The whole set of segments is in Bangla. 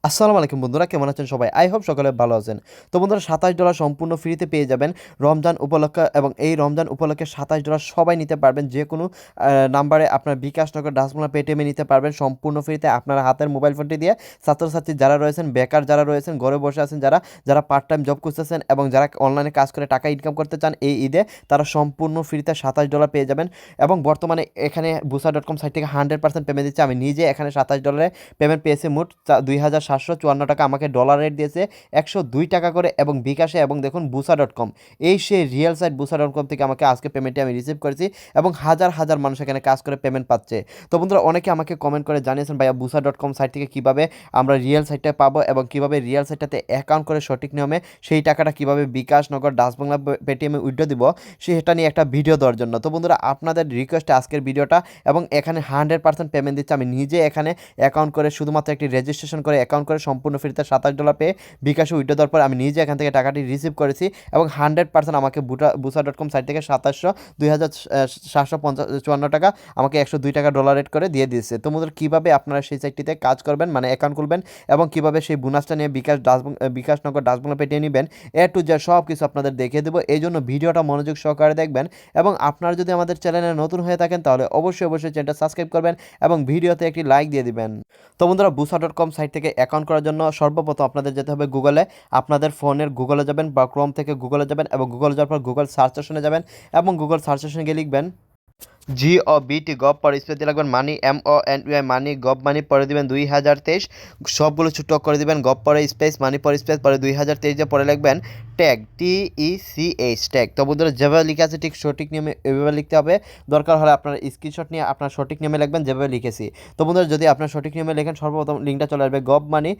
আসসালামু আলাইকুম বন্ধুরা, কেমন আছেন সবাই? আই হোপ সকলে ভালো আছেন। তো বন্ধুরা, $27 সম্পূর্ণ ফ্রিতে পেয়ে যাবেন রমজান উপলক্ষে, এবং এই রমজান উপলক্ষে $27 সবাই নিতে পারবেন। যে কোনো নাম্বারে আপনার বিকাশ নগর ডাচবাংলা পেটিএমে নিতে পারবেন সম্পূর্ণ ফ্রিতে। আপনার হাতের মোবাইল ফোনটি দিয়ে ছাত্রছাত্রী যারা রয়েছেন, বেকার যারা রয়েছেন, ঘরে বসে আছেন, যারা যারা পার্ট টাইম জব করতেছেন এবং যারা অনলাইনে কাজ করে টাকা ইনকাম করতে চান এই ঈদে, তারা সম্পূর্ণ ফ্রিতে $27 পেয়ে যাবেন। এবং বর্তমানে এখানে busa.com সাইট থেকে 100% পেমেন্ট দিচ্ছে। আমি নিজে এখানে $27 পেমেন্ট পেয়েছি। মোট 2754 টাকা আমাকে ডলার রেট দিয়েছে 102 টাকা করে, এবং বিকাশে, এবং দেখুন busa.com, এই সেই রিয়েল সাইট busa.com থেকে আমাকে আজকে পেমেন্টটি আমি রিসিভ করেছি, এবং হাজার হাজার মানুষ এখানে কাজ করে পেমেন্ট পাচ্ছে। তো বন্ধুরা, অনেকে আমাকে কমেন্ট করে জানিয়েছেন, ভাইয়া busa.com সাইট থেকে কীভাবে আমরা রিয়েল সাইটটা পাবো এবং কীভাবে রিয়েল সাইটটাতে অ্যাকাউন্ট করে সঠিক নিয়মে সেই টাকাটা কীভাবে বিকাশ নগর ডাচবাংলা পেটিএমে উইথড্র দিব, সেটা নিয়ে একটা ভিডিও দেওয়ার জন্য। তো বন্ধুরা, আপনাদের রিকোয়েস্টে আজকের ভিডিওটা, এবং এখানে 100% পেমেন্ট দিচ্ছে। আমি নিজে এখানে অ্যাকাউন্ট করে শুধুমাত্র একটি রেজিস্ট্রেশন করে অ্যাকাউন্ট করে সম্পূর্ণ ফ্রিতে $27 পেয়ে বিকাশে উইথড্র দেওয়ার পর আমি নিজে এখান থেকে টাকাটি রিসিভ করেছি, এবং 100% আমাকে busa.com সাইট থেকে 2754 টাকা আমাকে 102 টাকা ডলার রেট করে দিয়ে দিয়েছে। তো বন্ধুরা, কীভাবে আপনারা সেই সাইটটিতে কাজ করবেন, মানে অ্যাকাউন্ট খুলবেন, এবং কীভাবে সেই বোনাসটা নিয়ে বিকাশ নগর ডাচবাংলা পেটিয়ে নেবেন, টু জেড সব কিছু আপনাদের দেখিয়ে দেবো। এই জন্য ভিডিওটা মনোযোগ সহকারে দেখবেন, এবং আপনারা যদি আমাদের চ্যানেলে নতুন হয়ে থাকেন তাহলে অবশ্যই চ্যানেলটা সাবস্ক্রাইব করবেন এবং ভিডিওতে একটি লাইক দিয়ে দিবেন। তো বন্ধুরা, busa.com সাইট থেকে অ্যাকাউন্ট করার জন্য সর্বপ্রথম আপনাদের যেতে হবে গুগলে। আপনাদের ফোনের গুগলে যাবেন বা ক্রোম থেকে গুগলে যাবেন, এবং গুগলে যাওয়ার পর গুগল সার্চ অপশনে যাবেন, এবং গুগল সার্চ অপশনে গিয়ে লিখবেন GOBT গভ, পরে স্পেস দিয়ে লাগবেন মানি, MONEY মানি, গভ মানি, পরে দিবেন 2023, সবগুলো ছোটো করে দিবেন, গভ পরে স্পেস, মানি পরে স্পেস, পরে 2023 দিয়ে পরে লিখবেন ট্যাগ, TECH ট্যাগ। তো বন্ধুরা, যেভাবে লিখে আছে ঠিক সঠিক নিয়মে এভাবে লিখতে হবে। দরকার হলে আপনার স্ক্রিনশট নিয়ে আপনার সঠিক নিয়মে লিখবেন যেভাবে লিখেছি। তো বন্ধুরা, যদি আপনার সঠিক নিয়মে লেখেন, সর্বপ্রথম লিঙ্কটা চলে আসবে গভ মানি,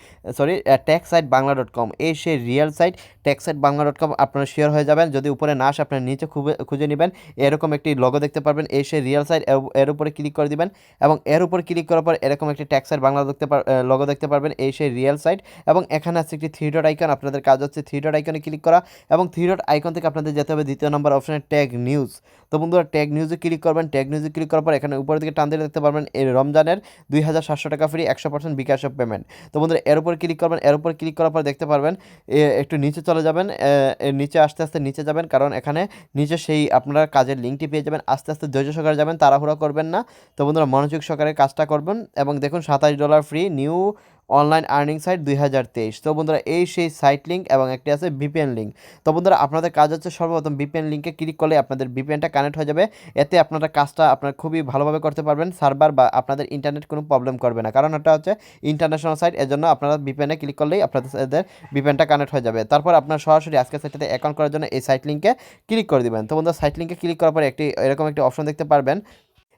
ট্যাক্স সাইট বাংলা.com, এই সেই রিয়েল সাইট ট্যাক্স সাইট বাংলা.com। আপনারা শেয়ার হয়ে যাবেন, যদি উপরে না আসে আপনার নিচে খুঁজে নেবেন, এরকম একটি লগো দেখতে পারবেন, এই সেই রিয়েল সাইট, এর উপরে ক্লিক করে দিবেন, এবং এর উপর ক্লিক করার পর এরকম একটি ট্যাক্স সাইট বাংলা লগো দেখতে পারবেন, এই সেই রিয়েল সাইট। এবং এখানে আছে একটি থ্রি ডট আইকন, আপনাদের কাজ হচ্ছে থ্রি ডট আইকনে ক্লিক করা, এবং থ্রি ডট আইকন থেকে আপনাদের যেতে হবে দ্বিতীয় নম্বর অপশনে ট্যাগ নিউজ। তো বন্ধুরা, ট্যাগ নিউজে ক্লিক করবেন। ট্যাগ নিউজে ক্লিক করার পর এখানে উপরের দিকে টান দিলে দেখতে পারবেন এই রমজানের 2700 টাকা ফ্রি, 100% বিকাশ পেমেন্ট। তো বন্ধুরা, এর উপর ক্লিক করবেন। এর উপর ক্লিক করার পর দেখতে পারবেন একটু নিচে চলে যাবেন, নিচে আস্তে আস্তে নিচে যাবেন, কারণ এখানে নিচে সেই আপনারা কাজের লিঙ্কটি পেয়ে যাবেন। আস্তে আস্তে ধৈর্য সহকারে যাবেন, তাড়াহুড়া করবেন না। তো বন্ধুরা, মনোযোগ সহকারে কাজটা করবেন, এবং দেখুন $27 free new online earning site 2023। তো বন্ধুরা, এই সেই সাইট লিঙ্ক, এবং একটি আছে ভিপিএন লিঙ্ক। তো বন্ধুরা, আপনাদের কাজ হচ্ছে সর্বপ্রথম ভিপিএন লিঙ্কে ক্লিক করলে আপনাদের ভিপিএনটা কানেক্ট হয়ে যাবে। এতে আপনারা কাজটা আপনারা খুবই ভালোভাবে করতে পারবেন। সার্ভার বা আপনাদের ইন্টারনেট কোনো প্রবলেম করবে না, কারণ এটা হচ্ছে ইন্টারন্যাশনাল সাইট। এর জন্য আপনারা ভিপিএনে ক্লিক করলেই আপনাদের ভিপিএনটা কানেক্ট হয়ে যাবে। তারপর আপনার সরাসরি আজকের সাইটটাতে অ্যাকাউন্ট করার জন্য এই সাইট লিঙ্কে ক্লিক করে দিবেন। তো বন্ধুরা, সাইট লিঙ্কে ক্লিক করার পর এরকম একটি অপশন দেখতে পারবেন।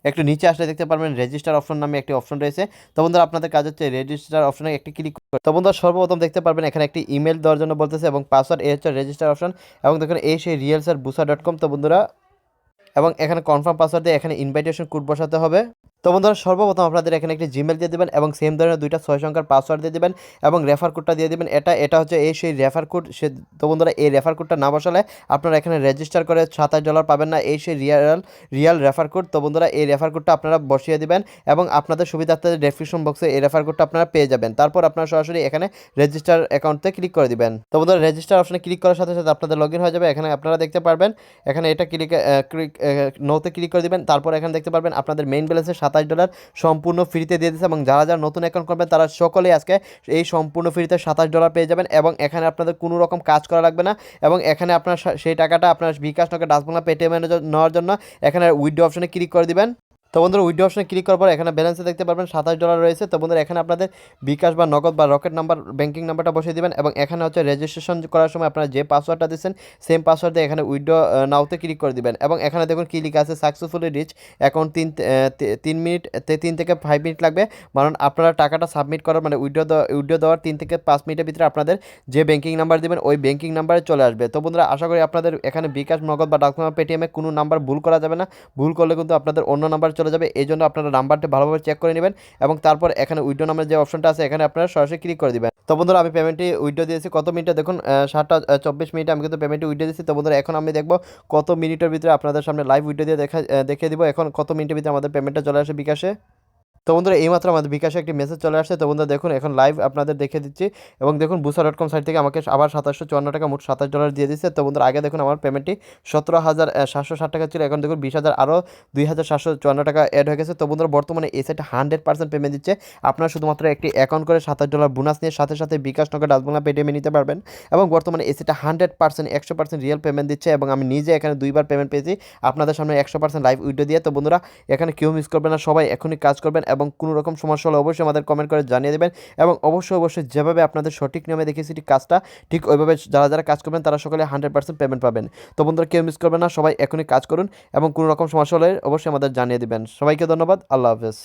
একটু নিচে আসলে দেখতে পারবেন রেজিস্টার অপশন নামে একটি অপশন রয়েছে। তো বন্ধুরা, আপনাদের কাজ হচ্ছে রেজিস্টার অপশনে একটি ক্লিক করে। তো বন্ধুরা, সর্বপ্রথম দেখতে পারবেন এখানে একটি ইমেল দেওয়ার জন্য বলতেছে, এবং পাসওয়ার্ড, এই হচ্ছে রেজিস্টার অপশন। এবং দেখুন এই সেই রিয়েল স্যার busa.com। তো বন্ধুরা, এবং এখানে কনফার্ম পাসওয়ার্ড দিয়ে এখানে ইনভাইটেশন কোড বসাতে হবে। তো বন্ধুরা, সর্বপ্রথম আপনাদের এখানে একটি জিমেল দিয়ে দেবেন, এবং সেম ধরনের 2টা 6 সংখ্যার পাসওয়ার্ড দিয়ে দেবেন, এবং রেফার কোডটা দিয়ে দেবেন। এটা হচ্ছে এই সেই রেফার কোড। তো বন্ধুরা, এই রেফার কোডটা না বসালে আপনারা এখানে রেজিস্টার করে $27 পাবেন না, এই সেই রিয়াল রেফার কোড। তো বন্ধুরা, এই রেফার কোডটা আপনারা বসিয়ে দিবেন, এবং আপনাদের সুবিধার্থে ডেসক্রিপশন বক্সে এই রেফার কোডটা আপনারা পেয়ে যাবেন। তারপর আপনারা সরাসরি এখানে রেজিস্টার অ্যাকাউন্টে ক্লিক করে দিবেন। তো বন্ধুরা, রেজিস্টার অপশনে ক্লিক করার সাথে সাথে আপনাদের লগ ইন হয়ে যাবে। এখানে আপনারা দেখতে পারবেন, এখানে এটা নোতে ক্লিক করে দিবেন। তারপর এখানে দেখতে পারবেন আপনাদের মেইন ব্যালেন্সে $27 সম্পূর্ণ ফ্রিতে দিয়ে দিচ্ছে, এবং যারা যারা নতুন অ্যাকাউন্ট করবেন তারা সকলেই আজকে এই সম্পূর্ণ ফ্রিতে $27 পেয়ে যাবেন, এবং এখানে আপনাদের কোনো রকম কাজ করা লাগবে না। এবং এখানে আপনার সেই টাকাটা আপনার বিকাশ নগর ডাচবাংলা পেটিএমে নেওয়ার জন্য এখানে উইথড্র অপশনে ক্লিক করে দিবেন। তো বন্ধুরা, উইথড্র অপশনে ক্লিক করার পর এখানে ব্যালেন্সে দেখতে পারবেন $27 রয়েছে। তো বন্ধুরা, এখানে আপনাদের বিকাশ বা নগদ বা রকেট নাম্বার, ব্যাঙ্কিং নাম্বারটা বসিয়ে দিবেন, এবং এখানে হচ্ছে রেজিস্ট্রেশন করার সময় আপনারা যে পাসওয়ার্ডটা দিচ্ছেন সেম পাসওয়ার্ড দিয়ে এখানে উইথড্র নাওতে ক্লিক করে দিবেন। এবং এখানে দেখুন কি লেখা আছে, সাকসেসফুলি রিচ অ্যাকাউন্ট 3 থেকে 5 মিনিট লাগবে, কারণ আপনারা টাকাটা সাবমিট করার মানে উইথড্র দেওয়ার 3 থেকে 5 মিনিটের ভিতরে আপনাদের যে ব্যাঙ্কিং নাম্বার দেবেন ওই ব্যাঙ্কিং নাম্বারে চলে আসবে। তো বন্ধুরা, আশা করি আপনাদের এখানে বিকাশ, নগদ বা ডাকবাংলা পেটিএমে কোনো নাম্বার ভুল করা যাবে না। ভুল করলে কিন্তু আপনাদের অন্য নাম্বার চলে যাবে। এই জন্য আপনারা নাম্বারটা ভালোভাবে চেক করে নেবেন, এবং তারপর এখানে উইথড্র নামের যে অপশনটা আছে এখানে আপনারা সরাসরি ক্লিক করে দিবেন। তো বন্ধুরা, আমি পেমেন্টটি উইথড্র দিয়েছি কত মিনিটে, দেখুন 7:24 আমি কিন্তু পেমেন্টটি উইথড্র দিয়েছি। তো বন্ধুরা, এখন আমি দেখবো কত মিনিটের ভিতরে আপনাদের সামনে লাইভ উইথড্র দিয়ে দেখিয়ে দিব এখন কত মিনিটের ভিতরে আমাদের পেমেন্টটা চলে আসে বিকাশে। তো বন্ধুরা এইমাত্র আমাদের বিকাশে একটি মেসেজ চলে আসছে। তো বন্ধুরা দেখুন এখন লাইভ আপনাদের দেখে দিচ্ছি এবং দেখুন busa.com সাইট থেকে আমাকে আবার 2754 টাকা মোট $27 দিয়ে দিচ্ছে। তো বন্ধুরা আগে দেখুন আমার পেমেন্টটি 17,760 টাকা ছিল, এখন দেখুন 20,000 আরও 2,754 টাকা অ্যাড হয়ে গেছে। তো বন্ধুরা বর্তমানে এই সাইটে 100% পেমেন্ট দিচ্ছে। আপনারা শুধুমাত্র একটি অ্যাকাউন্ট করে $27 বোনাস নিয়ে সাথে সাথে বিকাশ, নগদ, ডাচবাংলা, পেটিএমে নিতে পারবেন এবং বর্তমানে এই সাইটে 100% 100% রিয়েল পেমেন্ট দিচ্ছে এবং আমি নিজে এখানে 2বার পেমেন্ট পেয়েছি আপনাদের সামনে 100% লাইভ উইডিও দিয়ে। তো বন্ধুরা এখানে কেউ মিস করবেন না, সবাই এখনই কাজ করবেন এবং কোনো রকম সমস্যা হলে অবশ্যই আমাদের কমেন্ট করে জানিয়ে দেবেন এবং অবশ্যই যেভাবে আপনাদের সঠিক নিয়মে দেখিয়েছি ঠিক কাজটা ঠিক ওইভাবে যারা যারা কাজ করবেন তারা সকলে 100% পেমেন্ট পাবেন। তো বন্ধুরা কেউ মিস করবেন না, সবাই এখনই কাজ করুন এবং কোনো রকম সমস্যা হলে অবশ্যই আমাদের জানিয়ে দেবেন। সবাইকে ধন্যবাদ, আল্লাহ হাফেজ।